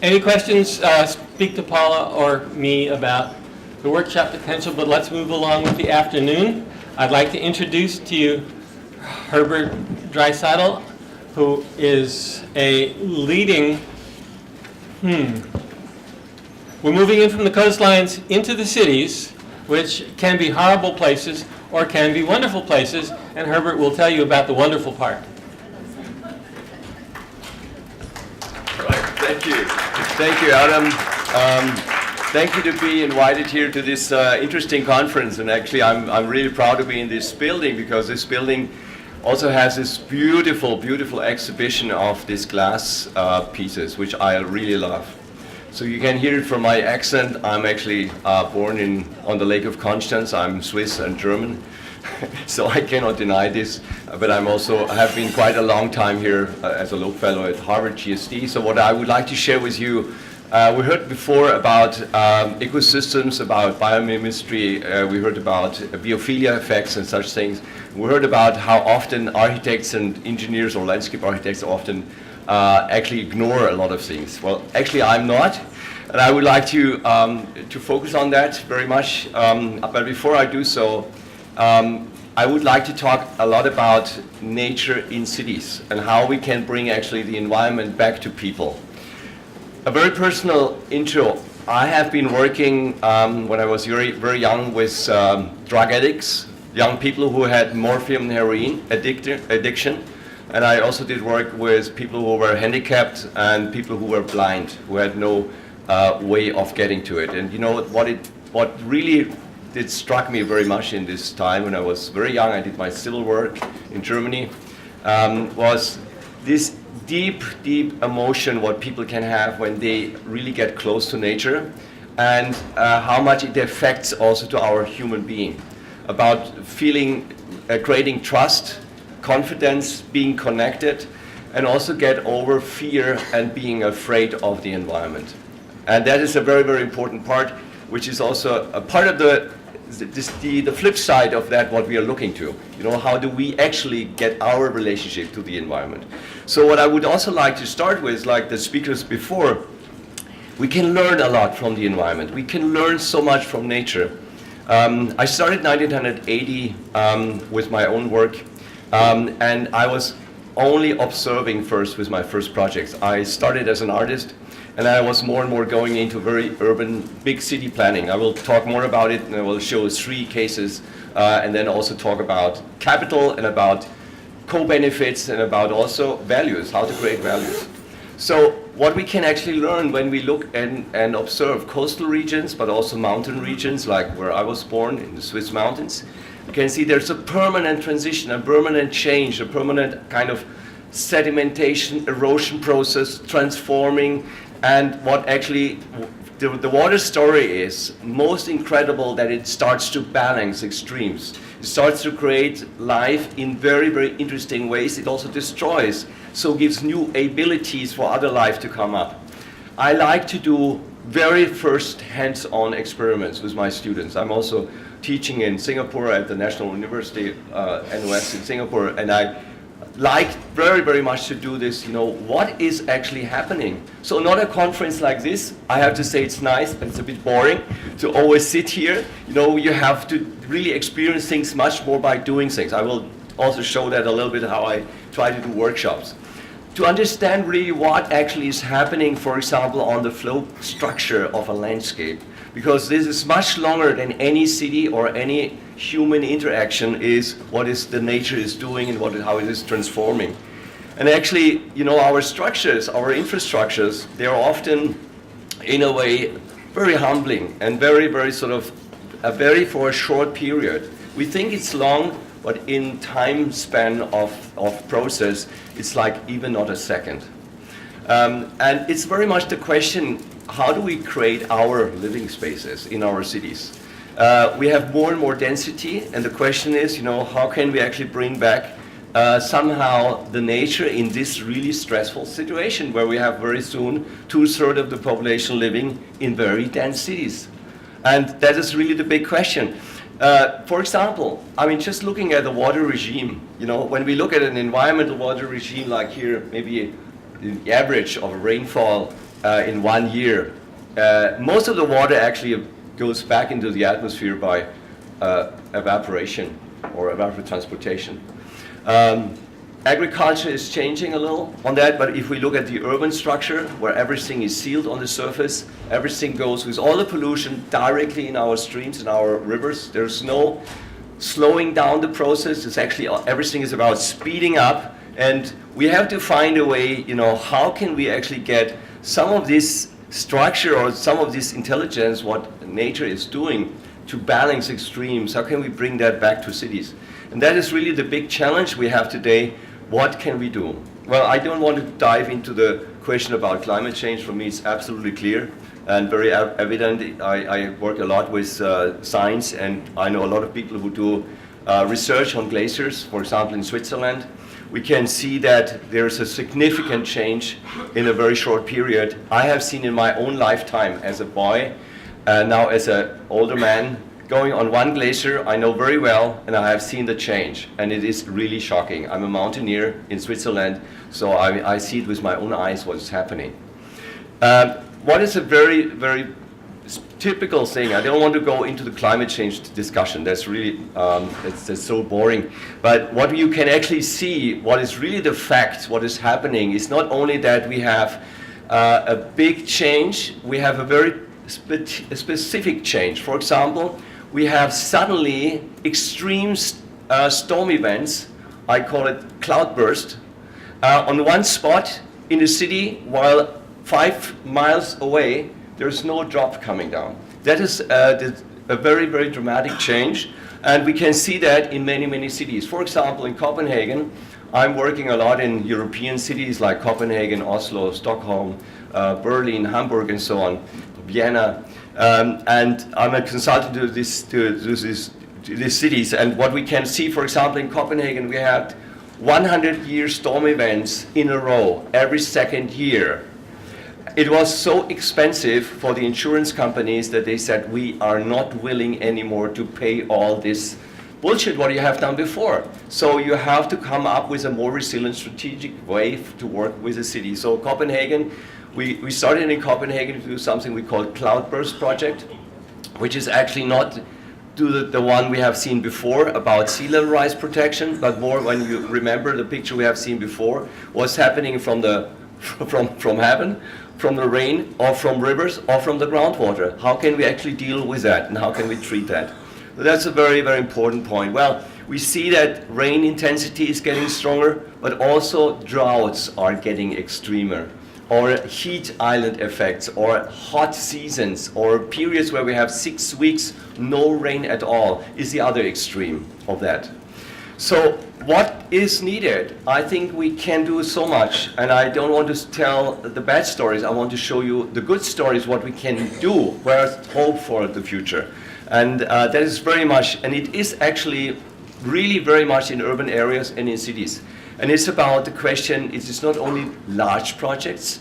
Any questions? Speak to Paula or me about the workshop potential, but let's move along with the afternoon. I'd like to introduce to you Herbert Dreiseitl, who is a leading, we're moving in from the coastlines into the cities, which can be horrible places or can be wonderful places, and Herbert will tell you about the wonderful part. Thank you. Thank you, Adam. Thank you to be invited here to this interesting conference. And actually, I'm really proud to be in this building, because this building also has this beautiful, beautiful exhibition of these glass pieces, which I really love. So you can hear it from my accent. I'm actually born on the Lake of Constance. I'm Swiss and German. So I cannot deny this, but I have been quite a long time here as a Loeb Fellow at Harvard GSD. So what I would like to share with you, we heard before about ecosystems, about biomimicry, we heard about biophilia effects and such things. We heard about how often architects and engineers or landscape architects often actually ignore a lot of things. Well, actually I'm not. And I would like to focus on that very much. But before I do so, I would like to talk a lot about nature in cities and how we can bring actually the environment back to people. A very personal intro. I have been working when I was very, very young with drug addicts, young people who had morphine and heroin addiction. And I also did work with people who were handicapped and people who were blind, who had no way of getting to it. And you know what really it struck me very much in this time when I was very young, I did my civil work in Germany, was this deep, deep emotion what people can have when they really get close to nature, and how much it affects also to our human being, about feeling, creating trust, confidence, being connected, and also get over fear and being afraid of the environment. And that is a very, very important part, which is also a part of the flip side of that, what we are looking to. You know, how do we actually get our relationship to the environment? So what I would also like to start with, like the speakers before, we can learn a lot from the environment. We can learn so much from nature. I started 1980 with my own work, and I was only observing first with my first projects. I started as an artist, and I was more and more going into very urban, big city planning. I will talk more about it, and I will show 3 cases, and then also talk about capital and about co-benefits and about also values, how to create values. So what we can actually learn when we look and observe coastal regions, but also mountain regions, like where I was born in the Swiss mountains, you can see there's a permanent transition, a permanent change, a permanent kind of sedimentation, erosion process, transforming. And what actually the water story is most incredible, that it starts to balance extremes. It starts to create life in very, very interesting ways. It also destroys, so gives new abilities for other life to come up. I like to do very first hands-on experiments with my students. I'm also teaching in Singapore at the National University, NOS in Singapore, and I like very, very much to do this, you know, what is actually happening. So not a conference like this, I have to say it's nice, but it's a bit boring to always sit here. You know, you have to really experience things much more by doing things. I will also show that a little bit how I try to do workshops. To understand really what actually is happening, for example, on the flow structure of a landscape, because this is much longer than any city or any human interaction is what is the nature is doing and how it is transforming. And actually, you know, our structures, our infrastructures, they are often, in a way, very humbling and very, very sort of, for a short period. We think it's long, but in time span of process, it's like even not a second. And it's very much the question, how do we create our living spaces in our cities? We have more and more density, and the question is, you know, how can we actually bring back somehow the nature in this really stressful situation where we have very soon 2/3 of the population living in very dense cities? And that is really the big question. For example, I mean, just looking at the water regime, you know, when we look at an environmental water regime like here, maybe the average of rainfall in 1 year. Most of the water actually goes back into the atmosphere by evaporation or evapotranspiration. Agriculture is changing a little on that, but if we look at the urban structure, where everything is sealed on the surface, everything goes with all the pollution directly in our streams and our rivers. There's no slowing down the process. It's actually, everything is about speeding up, and we have to find a way, how can we actually get some of this structure or some of this intelligence, what nature is doing, to balance extremes? How can we bring that back to cities? And that is really the big challenge we have today. What can we do? Well, I don't want to dive into the question about climate change. For me, it's absolutely clear and very evident. I work a lot with science, and I know a lot of people who do research on glaciers, for example, in Switzerland. We can see that there's a significant change in a very short period. I have seen in my own lifetime as a boy, now as an older man, going on one glacier I know very well, and I have seen the change, and it is really shocking. I'm a mountaineer in Switzerland, so I see it with my own eyes what's happening. What is a very, very typical thing, I don't want to go into the climate change discussion, that's really, it's so boring, but what you can actually see, what is really the fact, what is happening, is not only that we have a big change, we have a very specific change. For example, we have suddenly extreme storm events, I call it cloudburst, on one spot in the city, while 5 miles away, there's no drop coming down. That is a very, very dramatic change, and we can see that in many, many cities. For example, in Copenhagen, I'm working a lot in European cities like Copenhagen, Oslo, Stockholm, Berlin, Hamburg, and so on, Vienna, and I'm a consultant to these cities. And what we can see, for example, in Copenhagen, we had 100-year storm events in a row every second year. It was so expensive for the insurance companies that they said, we are not willing anymore to pay all this bullshit what you have done before. So you have to come up with a more resilient strategic way to work with the city. So Copenhagen, we started in Copenhagen to do something we call Cloudburst Project, which is actually not the one we have seen before about sea level rise protection, but more, when you remember the picture we have seen before, what's happening from heaven, from the rain, or from rivers, or from the groundwater. How can we actually deal with that, and how can we treat that? So that's a very, very important point. Well, we see that rain intensity is getting stronger, but also droughts are getting extremer, or heat island effects, or hot seasons, or periods where we have 6 weeks no rain at all is the other extreme of that. So what is needed? I think we can do so much, and I don't want to tell the bad stories. I want to show you the good stories, what we can do, where's hope for the future. And that is very much, and it is actually really very much in urban areas and in cities. And it's about the question, it is not only large projects,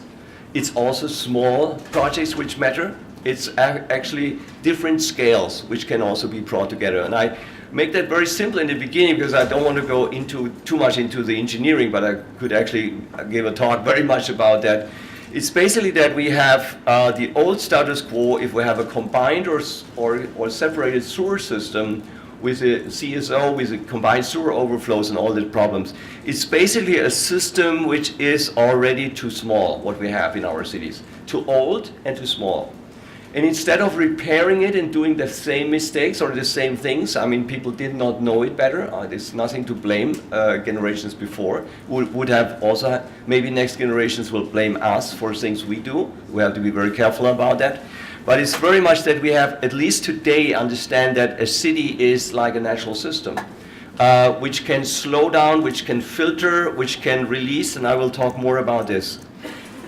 it's also small projects which matter. It's actually different scales which can also be brought together. And I make that very simple in the beginning because I don't want to go into too much into the engineering, but I could actually give a talk very much about that. It's basically that we have the old status quo. If we have a combined or separated sewer system with a CSO, with a combined sewer overflows and all the problems, it's basically a system which is already too small, what we have in our cities. Too old and too small. And instead of repairing it and doing the same mistakes or the same things, I mean, people did not know it better. There's nothing to blame generations before. Would have also, maybe next generations will blame us for things we do. We have to be very careful about that. But it's very much that we have, at least today, understand that a city is like a natural system, which can slow down, which can filter, which can release, and I will talk more about this.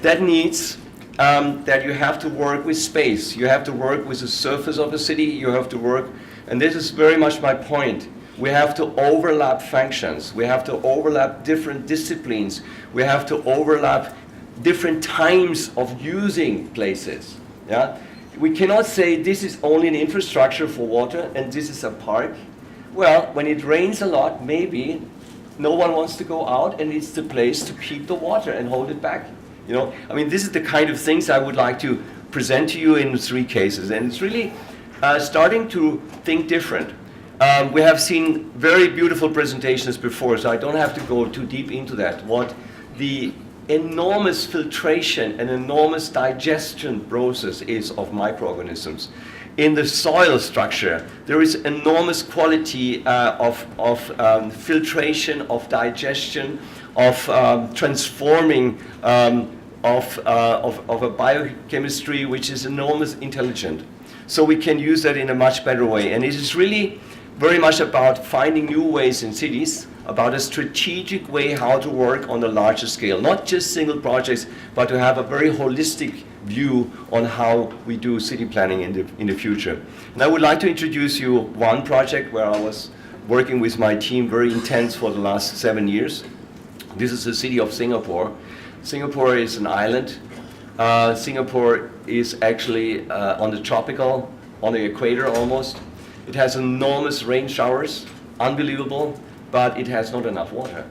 That needs that you have to work with space. You have to work with the surface of a city. You have to work, and this is very much my point. We have to overlap functions. We have to overlap different disciplines. We have to overlap different times of using places. Yeah? We cannot say this is only an infrastructure for water and this is a park. Well, when it rains a lot, maybe no one wants to go out and it's the place to keep the water and hold it back. You know, I mean, this is the kind of things I would like to present to you in 3 cases, and it's really starting to think different. We have seen very beautiful presentations before, so I don't have to go too deep into that. What the enormous filtration and enormous digestion process is of microorganisms. In the soil structure, there is enormous quality of filtration, of digestion, of transforming of a biochemistry which is enormous intelligent. So we can use that in a much better way. And it is really very much about finding new ways in cities, about a strategic way how to work on a larger scale, not just single projects, but to have a very holistic view on how we do city planning in the future. And I would like to introduce you one project where I was working with my team very intense for the last 7 years. This is the city of Singapore. Singapore is an island. Singapore is actually on the equator almost. It has enormous rain showers, unbelievable, but it has not enough water.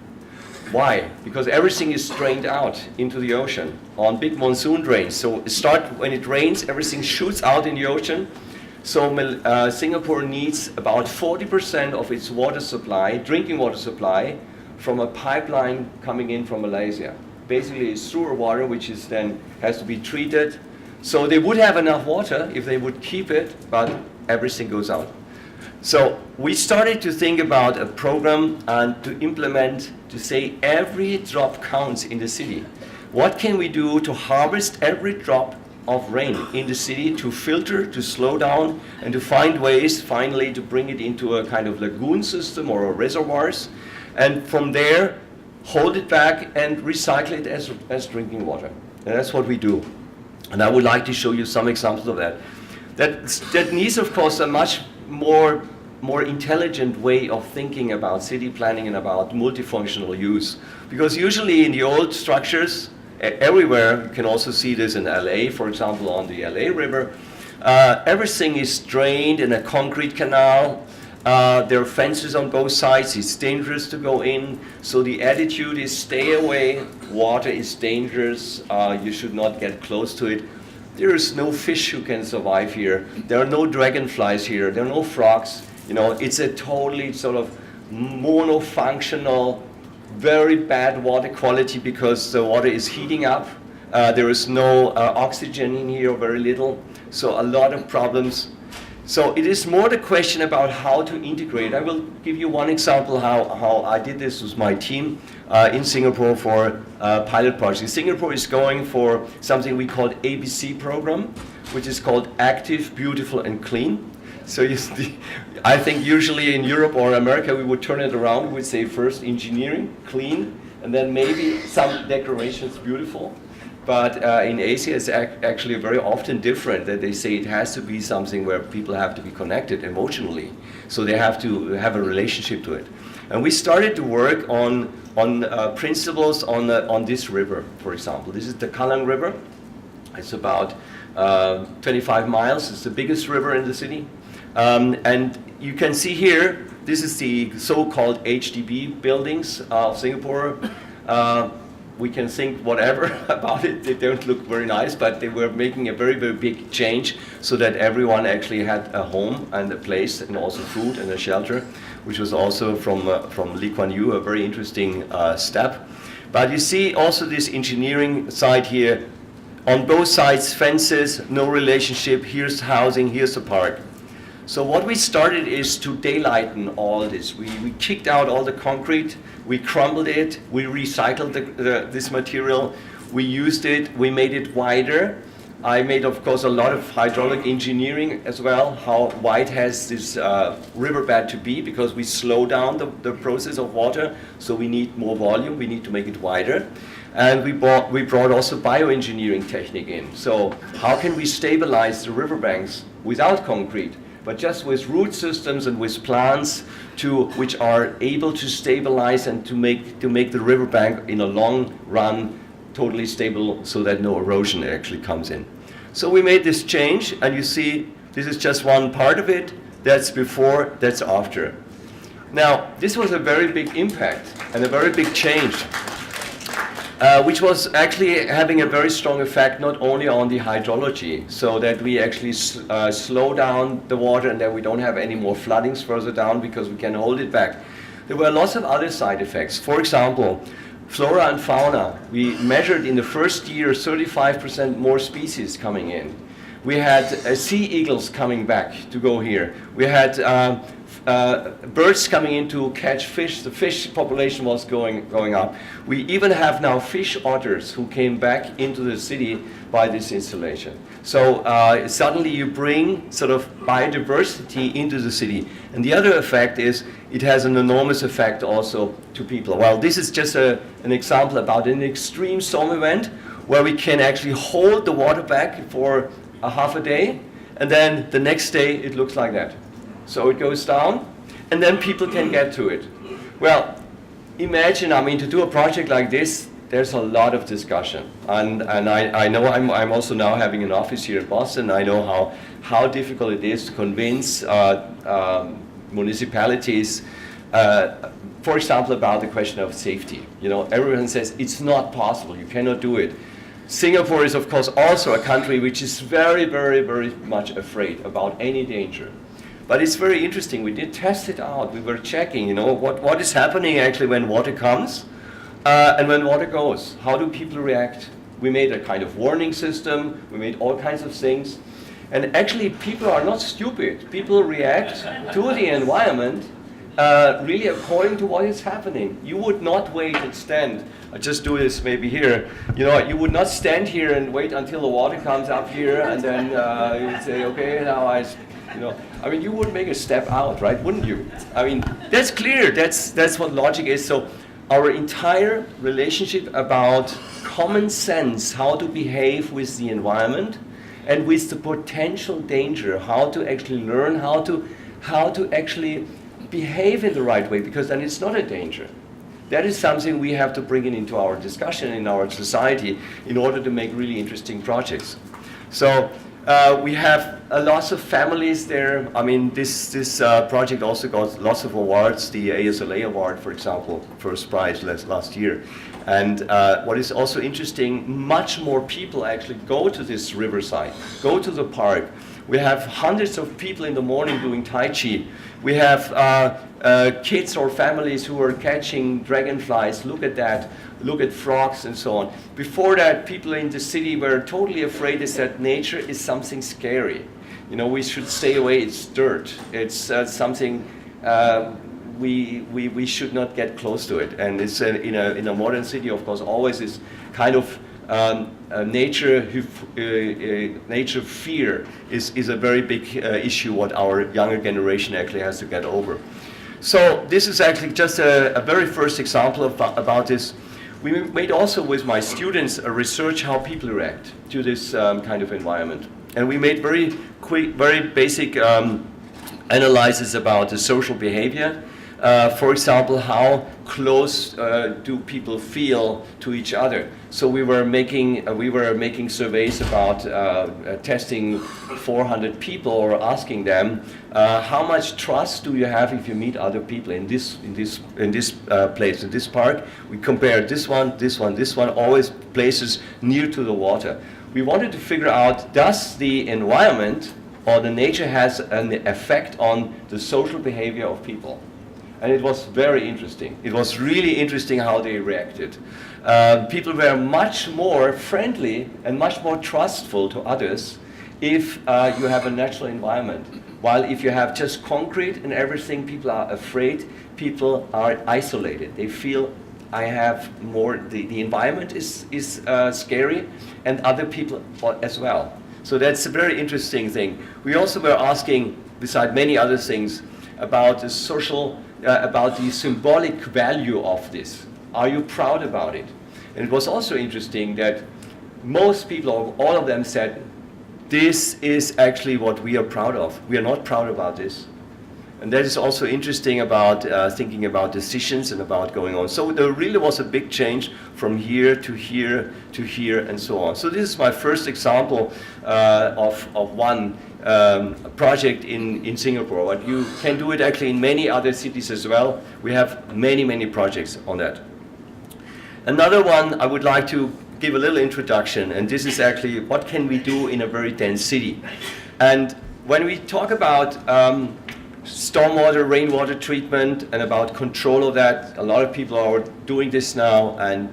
Why? Because everything is drained out into the ocean on big monsoon drains. So when it rains, everything shoots out in the ocean. So Singapore needs about 40% of its water supply, drinking water supply, from a pipeline coming in from Malaysia. Basically, it's sewer water, which is then has to be treated. So they would have enough water if they would keep it, but everything goes out. So we started to think about a program and to implement, to say every drop counts in the city. What can we do to harvest every drop of rain in the city, to filter, to slow down, and to find ways finally to bring it into a kind of lagoon system or reservoirs, and from there hold it back and recycle it as drinking water. And that's what we do. And I would like to show you some examples of that. That needs, of course, a much more intelligent way of thinking about city planning and about multifunctional use. Because usually in the old structures, everywhere, you can also see this in LA, for example, on the LA River, everything is drained in a concrete canal. There are fences on both sides. It's dangerous to go in. So the attitude is stay away. Water is dangerous. You should not get close to it. There is no fish who can survive here. There are no dragonflies here. There are no frogs. You know, it's a totally sort of monofunctional, very bad water quality because the water is heating up. There is no oxygen in here, very little. So a lot of problems. So it is more the question about how to integrate. I will give you one example how I did this with my team in Singapore for a pilot project. Singapore is going for something we call ABC program, which is called Active, Beautiful and Clean. So I think usually in Europe or America we would turn it around. We would say first engineering, clean, and then maybe some decorations, beautiful. But in Asia, it's actually very often different, that they say it has to be something where people have to be connected emotionally. So they have to have a relationship to it. And we started to work on principles on this river, for example. This is the Kallang River. It's about 25 miles. It's the biggest river in the city. And you can see here, this is the so-called HDB buildings of Singapore. We can think whatever about it. They don't look very nice, but they were making a very, very big change so that everyone actually had a home and a place and also food and a shelter, which was also from Lee Kuan Yew, a very interesting step. But you see also this engineering side here. On both sides, fences, no relationship. Here's housing, here's a park. So what we started is to daylighten all this. We kicked out all the concrete, we crumbled it, we recycled this material, we used it, we made it wider. I made, of course, a lot of hydraulic engineering as well, how wide has this riverbed to be, because we slow down the process of water, so we need more volume, we need to make it wider. And we brought also bioengineering technique in. So how can we stabilize the riverbanks without concrete, but just with root systems and with plants which are able to stabilize and to make the riverbank in a long run totally stable so that no erosion actually comes in. So we made this change, and you see this is just one part of it. That's before, that's after. Now, this was a very big impact and a very big change. which was actually having a very strong effect not only on the hydrology, so that we actually slow down the water and then we don't have any more floodings further down because we can hold it back. There were lots of other side effects. For example, flora and fauna. We measured in the first year 35% more species coming in. We had sea eagles coming back to go here. We had birds coming in to catch fish. The fish population was going up. We even have now fish otters who came back into the city by this installation. So suddenly you bring sort of biodiversity into the city. And the other effect is it has an enormous effect also to people. Well, this is just an example about an extreme storm event where we can actually hold the water back for a half a day, and then the next day it looks like that. So it goes down, and then people can get to it. Well, imagine, I mean, to do a project like this, there's a lot of discussion. And I know I'm also now having an office here in Boston. I know how difficult it is to convince municipalities, for example, about the question of safety. You know, everyone says it's not possible, you cannot do it. Singapore is, of course, also a country which is very, very, very much afraid about any danger. But it's very interesting. We did test it out. We were checking, you know, what is happening actually when water comes and when water goes. How do people react? We made a kind of warning system. We made all kinds of things. And actually, people are not stupid. People react to the environment really according to what is happening. You would not wait and stand. I just do this maybe here. You know, you would not stand here and wait until the water comes up here and then you would say, okay, now I mean, you would make a step out, right? Wouldn't you? I mean, that's clear. That's what logic is. So our entire relationship about common sense, how to behave with the environment and with the potential danger, how to actually learn how to actually behave in the right way, because then it's not a danger. That is something we have to bring into our discussion in our society in order to make really interesting projects. So we have lots of families there. I mean, this project also got lots of awards. The ASLA award, for example, first prize last year. And what is also interesting, much more people actually go to this riverside, go to the park. We have hundreds of people in the morning doing Tai Chi. We have kids or families who are catching dragonflies. Look at that. Look at frogs and so on. Before that, people in the city were totally afraid. They said nature is something scary. You know, we should stay away. It's dirt. It's something we should not get close to it. And it's in a modern city, of course, always is kind of nature fear is a very big issue what our younger generation actually has to get over. So this is actually just a very first example about this. We made also with my students a research how people react to this kind of environment. And we made very quick, very basic analysis about the social behavior. For example, how close do people feel to each other? So we were making surveys about testing 400 people or asking them how much trust do you have if you meet other people in this place, in this park. We compared this one, always places near to the water. We wanted to figure out, does the environment or the nature has an effect on the social behavior of people? And it was very interesting. It was really interesting how they reacted. People were much more friendly and much more trustful to others if you have a natural environment. While if you have just concrete and everything, people are afraid, people are isolated. They feel I have more, the environment is scary and other people as well. So that's a very interesting thing. We also were asking, beside many other things, about the social about the symbolic value of this. Are you proud about it? And it was also interesting that most people, all of them said, this is actually what we are proud of. We are not proud about this. And that is also interesting about thinking about decisions and about going on. So there really was a big change from here to here to here and so on. So this is my first example of one project in Singapore, but you can do it actually in many other cities as well. We have many projects on that. Another one I would like to give a little introduction, and this is actually what can we do in a very dense city. And when we talk about stormwater, rainwater treatment, and about control of that, a lot of people are doing this now. And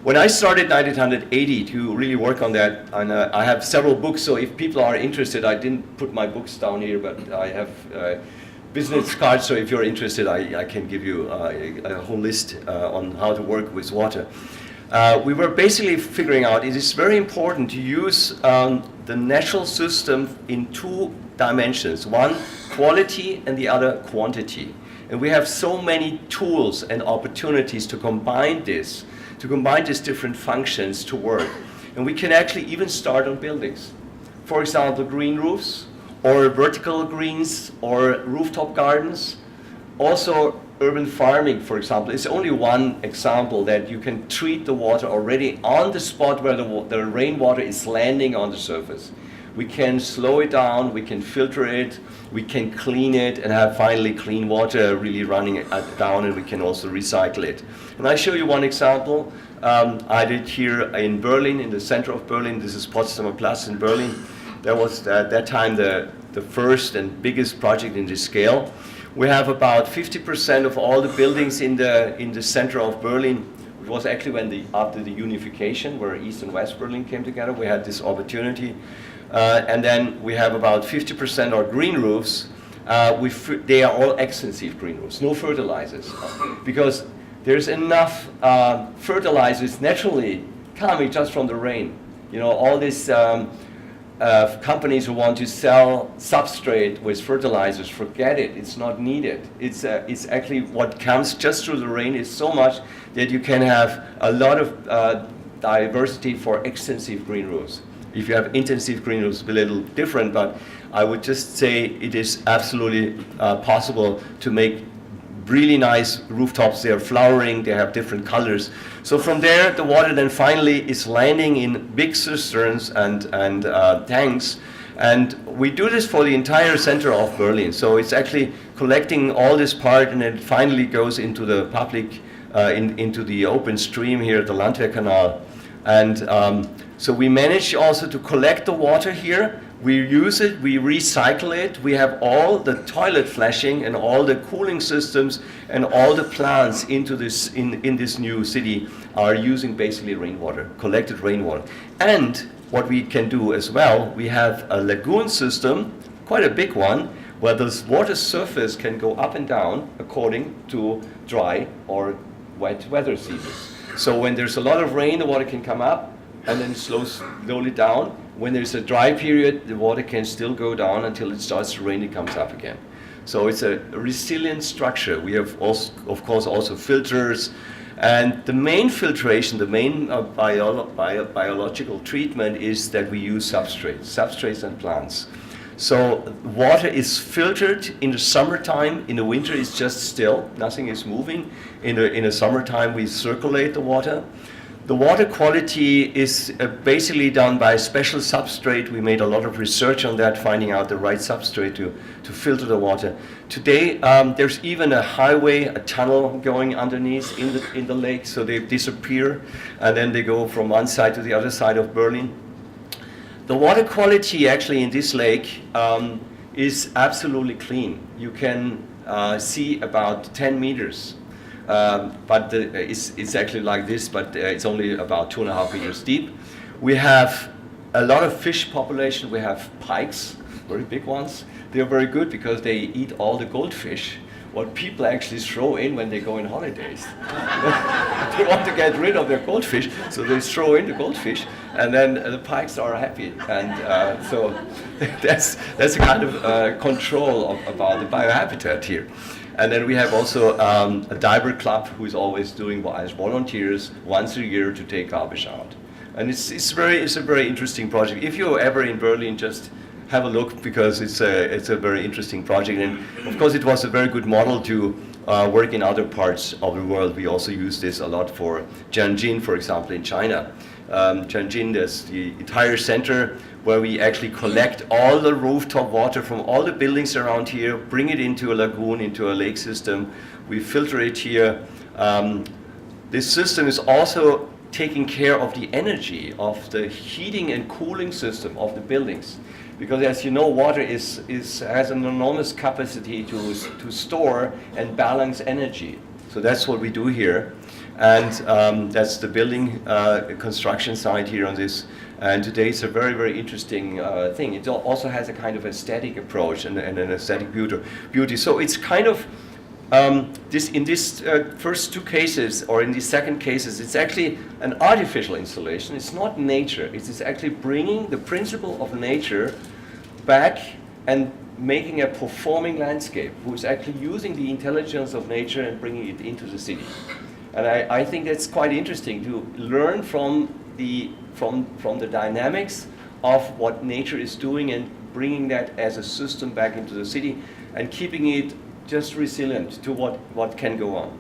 when I started in 1980 to really work on that, and I have several books, so if people are interested, I didn't put my books down here, but I have business cards, so if you're interested, I can give you a whole list on how to work with water. We were basically figuring out it is very important to use the natural system in two dimensions, one quality and the other quantity. And we have so many tools and opportunities to combine these different functions to work. And we can actually even start on buildings. For example, green roofs, or vertical greens, or rooftop gardens. Also, urban farming, for example, is only one example that you can treat the water already on the spot where the rainwater is landing on the surface. We can slow it down, we can filter it, we can clean it, and have finally clean water really running down, and we can also recycle it. And I show you one example. I did here in Berlin, in the center of Berlin. This is Potsdamer Platz in Berlin. That was at that time the first and biggest project in this scale. We have about 50% of all the buildings in the center of Berlin. It was actually after the unification, where East and West Berlin came together, we had this opportunity. And then we have about 50% are green roofs. They are all extensive green roofs, no fertilizers, because there's enough fertilizers naturally coming just from the rain. You know, all these companies who want to sell substrate with fertilizers, forget it. It's not needed. It's actually what comes just through the rain is so much that you can have a lot of diversity for extensive green roofs. If you have intensive green roofs, it's a little different, but I would just say it is absolutely possible to make really nice rooftops. They are flowering, they have different colors. So from there, the water then finally is landing in big cisterns and tanks. And we do this for the entire center of Berlin. So it's actually collecting all this part, and it finally goes into the public, into the open stream here at the Landwehrkanal. And so we manage also to collect the water here. We use it, we recycle it, we have all the toilet flashing and all the cooling systems and all the plants into this in this new city are using basically rainwater, collected rainwater. And what we can do as well, we have a lagoon system, quite a big one, where this water surface can go up and down according to dry or wet weather seasons. So when there's a lot of rain, the water can come up and then slowly down. When there's a dry period, the water can still go down until it starts to rain, it comes up again. So it's a resilient structure. We have also, of course, also filters. And the main filtration, the main biological treatment is that we use substrates and plants. So water is filtered in the summertime. In the winter, it's just still, nothing is moving. In the summertime, we circulate the water. The water quality is basically done by a special substrate. We made a lot of research on that, finding out the right substrate to filter the water. Today, there's even a highway, a tunnel going underneath in the lake, so they disappear, and then they go from one side to the other side of Berlin. The water quality actually in this lake is absolutely clean. You can see about 10 meters. But it's actually like this, but it's only about 2.5 meters deep. We have a lot of fish population. We have pikes, very big ones. They're very good because they eat all the goldfish, what people actually throw in when they go on holidays. They want to get rid of their goldfish, so they throw in the goldfish, and then the pikes are happy. And so that's a kind of control about the biohabitat here. And then we have also a diver club who is always doing as volunteers once a year to take garbage out. And it's a very interesting project. If you're ever in Berlin, just have a look, because it's a very interesting project. And of course, it was a very good model to work in other parts of the world. We also use this a lot for Tianjin, for example, in China. Tianjin, there's the entire center where we actually collect all the rooftop water from all the buildings around here, bring it into a lagoon, into a lake system. We filter it here. this system is also taking care of the energy of the heating and cooling system of the buildings. Because as you know, water has an enormous capacity to store and balance energy. So that's what we do here. And that's the building construction site here on this. And today it's a very, very interesting thing. It also has a kind of aesthetic approach and an aesthetic beauty. So it's kind of, in these first two cases, or in the second cases, it's actually an artificial installation. It's not nature. It is actually bringing the principle of nature back and making a performing landscape, who is actually using the intelligence of nature and bringing it into the city. And I think that's quite interesting to learn from the dynamics of what nature is doing and bringing that as a system back into the city and keeping it just resilient to what can go on.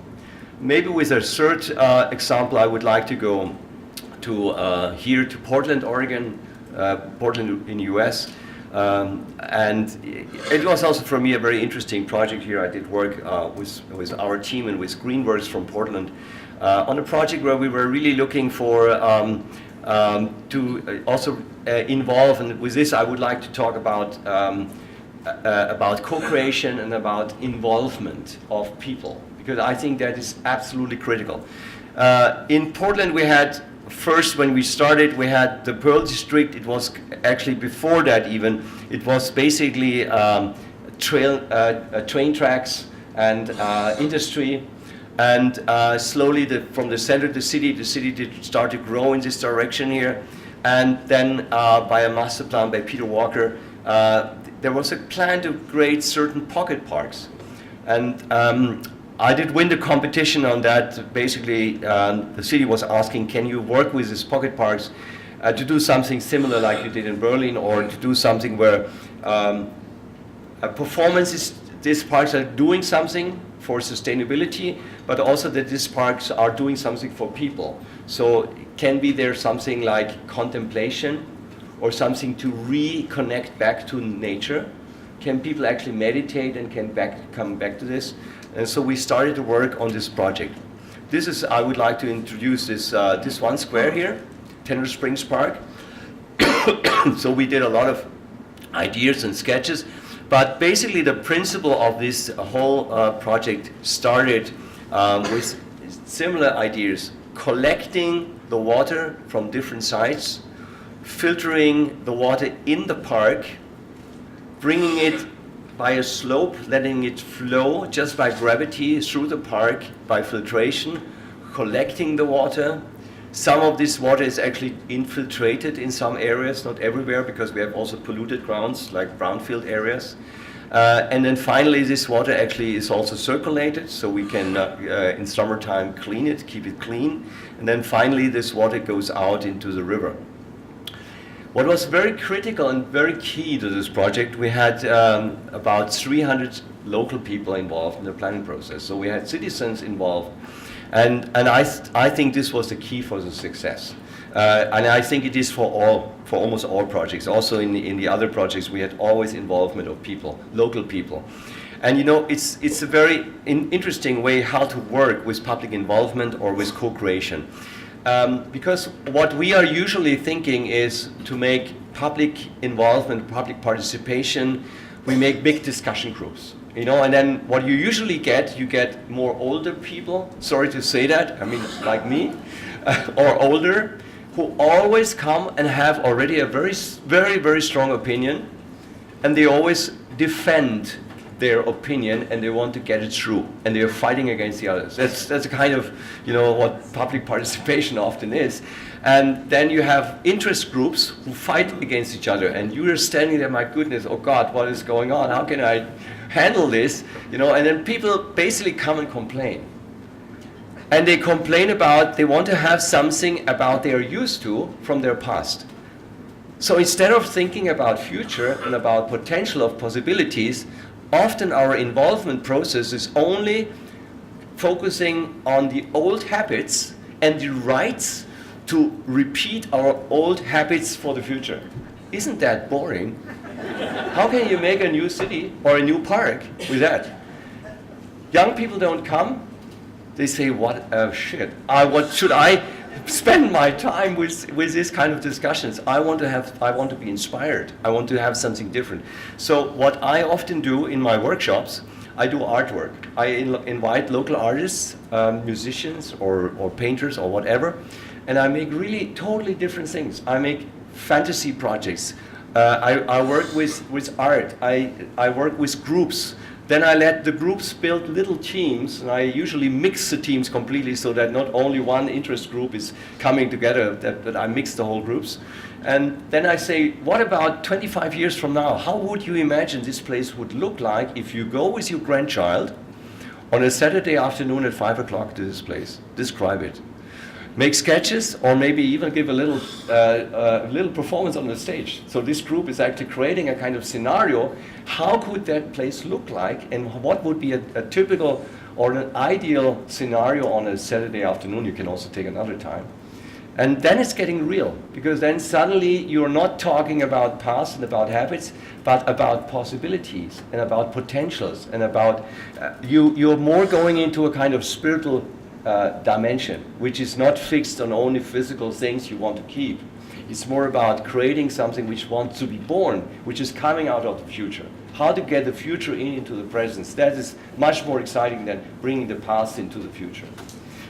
Maybe with a third example, I would like to go to here to Portland, Oregon, Portland in the US. And it was also for me a very interesting project here. I did work with our team and with Greenworks from Portland on a project where we were really looking for to also involve, and with this I would like to talk about co-creation and about involvement of people, because I think that is absolutely critical. In Portland we had, first, when we started, we had the Pearl District. It was actually before that even. It was basically train tracks and industry. And slowly, from the center of the city did start to grow in this direction here. And then by a master plan by Peter Walker, there was a plan to create certain pocket parks. And I did win the competition on that. Basically, the city was asking, can you work with these pocket parks to do something similar like you did in Berlin, or to do something where these parks are doing something for sustainability, but also that these parks are doing something for people. So can be there something like contemplation or something to reconnect back to nature? Can people actually meditate and come back to this? And so we started to work on this project. I would like to introduce this one square here, Tender Springs Park. So we did a lot of ideas and sketches, but basically the principle of this whole project started with similar ideas: collecting the water from different sites, filtering the water in the park, bringing it by a slope, letting it flow just by gravity through the park, by filtration, collecting the water. Some of this water is actually infiltrated in some areas, not everywhere, because we have also polluted grounds like brownfield areas. And then finally, this water actually is also circulated, so we can, in summertime, clean it, keep it clean. And then finally, this water goes out into the river. What was very critical and very key to this project, we had about 300 local people involved in the planning process. So we had citizens involved. And I think this was the key for the success. And I think it is for almost all projects. Also in the other projects, we had always involvement of people, local people. And you know, it's a very interesting way how to work with public involvement or with co-creation. Because what we are usually thinking is to make public involvement, public participation, we make big discussion groups. You know, and then what you usually get, you get more older people, sorry to say that, I mean like me, or older, who always come and have already a very, very, very strong opinion, and they always defend their opinion and they want to get it through, and they are fighting against the others. That's a kind of, you know, what public participation often is. And then you have interest groups who fight against each other, and you are standing there, my goodness, oh God, what is going on? How can I handle this? You know, and then people basically come and complain. And they complain about, they want to have something about they are used to from their past. So instead of thinking about future and about potential of possibilities, often our involvement process is only focusing on the old habits and the rights to repeat our old habits for the future. Isn't that boring? How can you make a new city or a new park with that? Young people don't come. they say, what shit, what should I spend my time with this kind of discussions? I want to be inspired. I want to have something different. So what I often do in my workshops, I do artwork. I invite local artists, musicians or painters or whatever, and I make really totally different things. I make fantasy projects. I work with art. I work with groups. Then I let the groups build little teams, and I usually mix the teams completely so that not only one interest group is coming together, that I mix the whole groups. And then I say, what about 25 years from now? How would you imagine this place would look like if you go with your grandchild on a Saturday afternoon at 5 o'clock to this place? Describe it. Make sketches, or maybe even give a little performance on the stage. So this group is actually creating a kind of scenario. How could that place look like, and what would be a typical or an ideal scenario on a Saturday afternoon? You can also take another time. And then it's getting real, because then suddenly you're not talking about past and about habits, but about possibilities and about potentials, and about you're more going into a kind of spiritual dimension, which is not fixed on only physical things you want to keep. It's more about creating something which wants to be born, which is coming out of the future. How to get the future into the present. That is much more exciting than bringing the past into the future.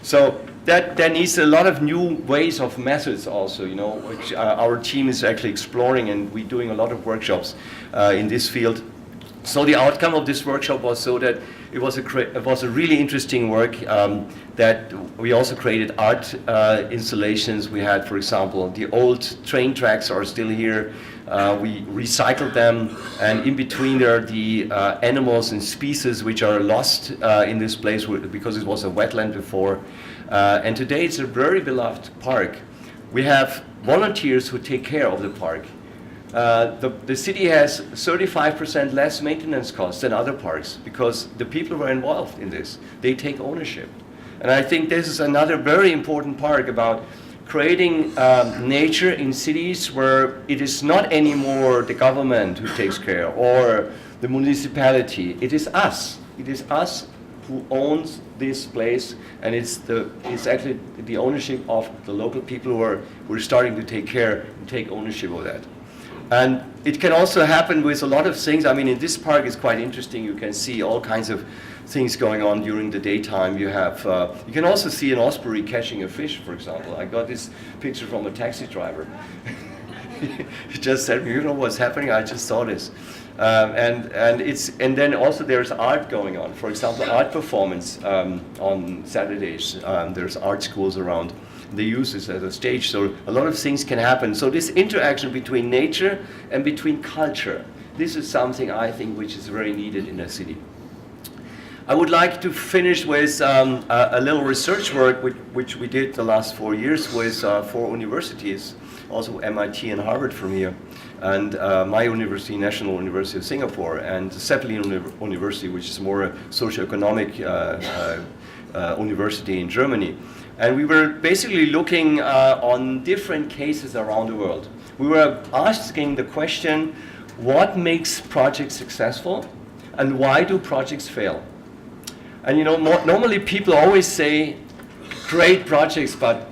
So that needs a lot of new ways of methods also, which our team is actually exploring, and we're doing a lot of workshops in this field. So the outcome of this workshop was so that it was a really interesting work, that we also created art installations. We had, for example, the old train tracks are still here. We recycled them, and in between there are the animals and species which are lost in this place because it was a wetland before. And today it's a very beloved park. We have volunteers who take care of the park. The city has 35% less maintenance costs than other parks because the people who are involved in this, they take ownership. And I think this is another very important part about creating nature in cities where it is not anymore the government who takes care or the municipality. It is us. It is us who owns this place, and it's actually the ownership of the local people who are starting to take care and take ownership of that. And it can also happen with a lot of things. I mean, in this park it's quite interesting. You can see all kinds of things going on during the daytime. You can also see an osprey catching a fish, for example. I got this picture from a taxi driver. He just said, you know what's happening? I just saw this. And then also there's art going on. For example, art performance on Saturdays. There's art schools around. They use this as a stage, so a lot of things can happen. So this interaction between nature and between culture, this is something I think which is very needed in a city. I would like to finish with a little research work which we did the last 4 years with 4 universities, also MIT and Harvard from here, and my university, National University of Singapore, and Zeppelin University, which is more a socioeconomic university in Germany. And we were basically looking on different cases around the world. We were asking the question, what makes projects successful and why do projects fail? And normally people always say, great projects, but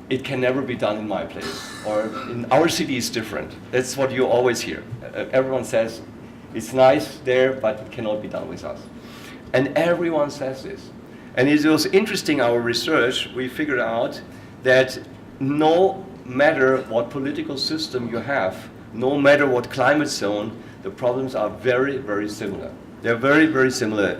it can never be done in my place. Or in our city is different. That's what you always hear. Everyone says, it's nice there, but it cannot be done with us. And everyone says this. And it was interesting, our research, we figured out that no matter what political system you have, no matter what climate zone, the problems are very, very similar. They're very, very similar,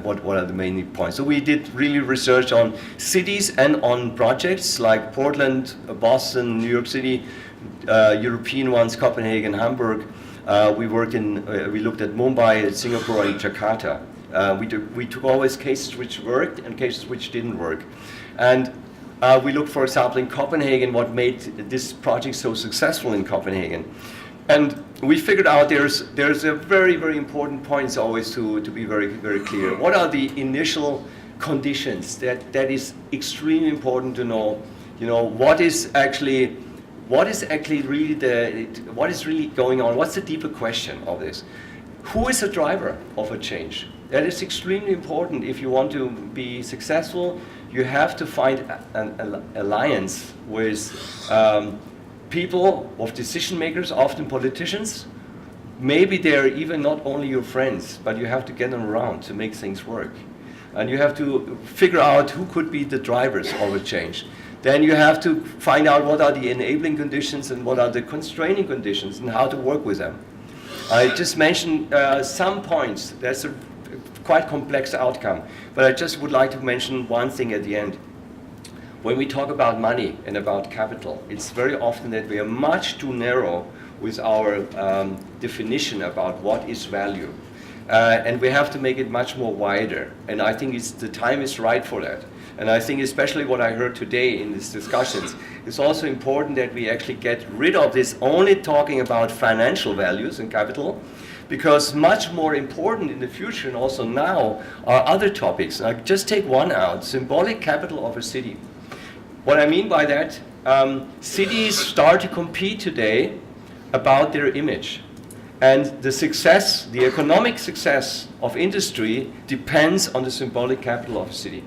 what are the main points. So we did really research on cities and on projects like Portland, Boston, New York City, European ones, Copenhagen, Hamburg. We looked at Mumbai, Singapore, and Jakarta. We took always cases which worked and cases which didn't work. And we looked, for example, in Copenhagen, what made this project so successful in Copenhagen. And we figured out there's a very, very important point always to be very, very clear. What are the initial conditions? That is extremely important to know. What is really going on? What's the deeper question of this? Who is the driver of a change? That is extremely important. If you want to be successful, you have to find an alliance with people, of decision makers, often politicians. Maybe they're even not only your friends, but you have to get them around to make things work. And you have to figure out who could be the drivers of a change. Then you have to find out what are the enabling conditions and what are the constraining conditions and how to work with them. I just mentioned some points. That's a quite complex outcome. But I just would like to mention one thing at the end. When we talk about money and about capital, it's very often that we are much too narrow with our definition about what is value. And we have to make it much more wider. And I think the time is right for that. And I think especially what I heard today in these discussions, it's also important that we actually get rid of this only talking about financial values and capital, because much more important in the future and also now are other topics. I just take one out, symbolic capital of a city. What I mean by that, cities start to compete today about their image. And the success, the economic success of industry depends on the symbolic capital of a city.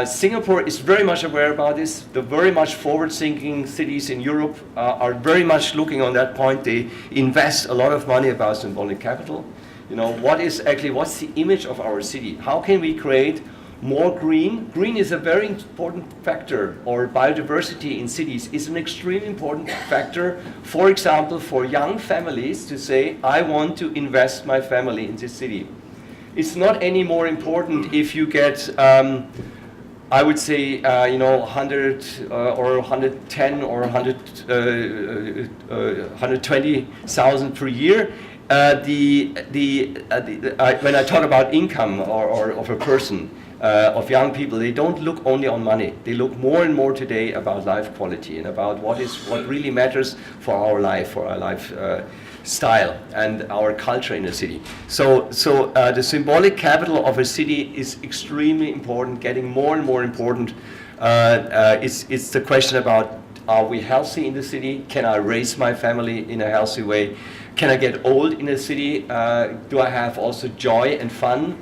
Singapore is very much aware about this. The very much forward-thinking cities in Europe are very much looking on that point. They invest a lot of money about symbolic capital. You know, what's the image of our city? How can we create more green? Green is a very important factor, or biodiversity in cities is an extremely important factor. For example, for young families to say, I want to invest my family in this city. It's not any more important if you get I would say, 100 or 110 or 120,000 per year. When I talk about income or of a person, of young people, they don't look only on money. They look more and more today about life quality and about what really matters for our life style and our culture in a city. So the symbolic capital of a city is extremely important, getting more and more important. It's the question about, are we healthy in the city? Can I raise my family in a healthy way? Can I get old in a city? Do I have also joy and fun?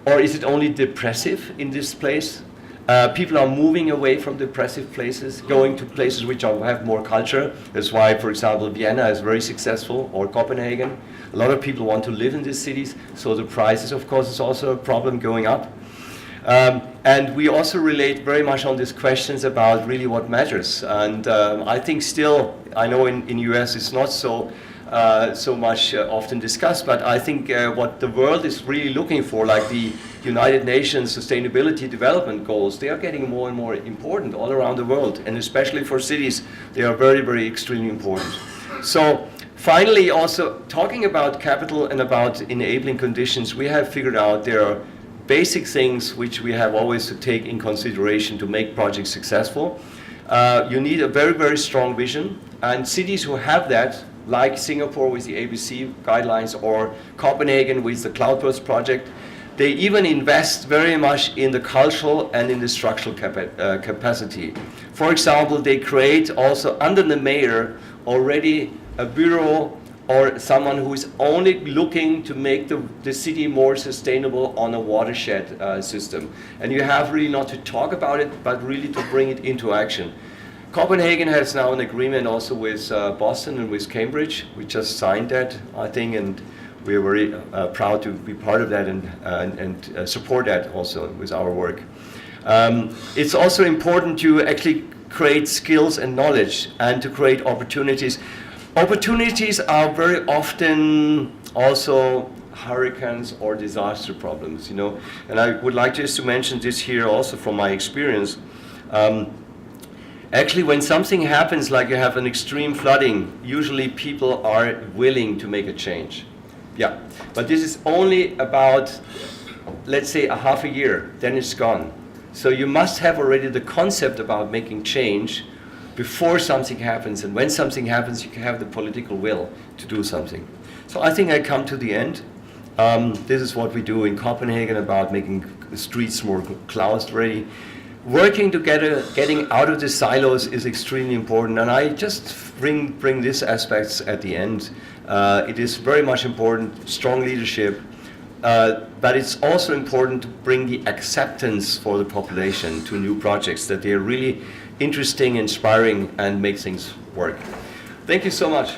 Or is it only depressive in this place? People are moving away from depressive places, going to places which have more culture. That's why, for example, Vienna is very successful, or Copenhagen. A lot of people want to live in these cities, so the prices, of course, is also a problem going up. And we also relate very much on these questions about really what matters. And I think still, I know in US it's not so much often discussed, but I think what the world is really looking for, like the United Nations Sustainability Development Goals, they are getting more and more important all around the world, and especially for cities, they are very, very extremely important. So finally, also talking about capital and about enabling conditions, we have figured out there are basic things which we have always to take in consideration to make projects successful. You need a very, very strong vision, and cities who have that, like Singapore with the ABC guidelines or Copenhagen with the Cloudburst Project, they even invest very much in the cultural and in the structural capacity. For example, they create also under the mayor already a bureau or someone who is only looking to make the city more sustainable on a watershed system. And you have really not to talk about it, but really to bring it into action. Copenhagen has now an agreement also with Boston and with Cambridge. We just signed that, I think, and we are very proud to be part of that and support that also with our work. It's also important to actually create skills and knowledge and to create opportunities. Opportunities are very often also hurricanes or disaster problems, And I would like just to mention this here also from my experience. Actually, when something happens, like you have an extreme flooding, usually people are willing to make a change. Yeah, but this is only about, let's say, a half a year, then it's gone. So you must have already the concept about making change before something happens, and when something happens, you can have the political will to do something. So I think I come to the end. This is what we do in Copenhagen about making the streets more cloud ready. Working together, getting out of the silos is extremely important, and I just bring these aspects at the end. It is very much important, strong leadership, but it's also important to bring the acceptance for the population to new projects, that they are really interesting, inspiring, and make things work. Thank you so much.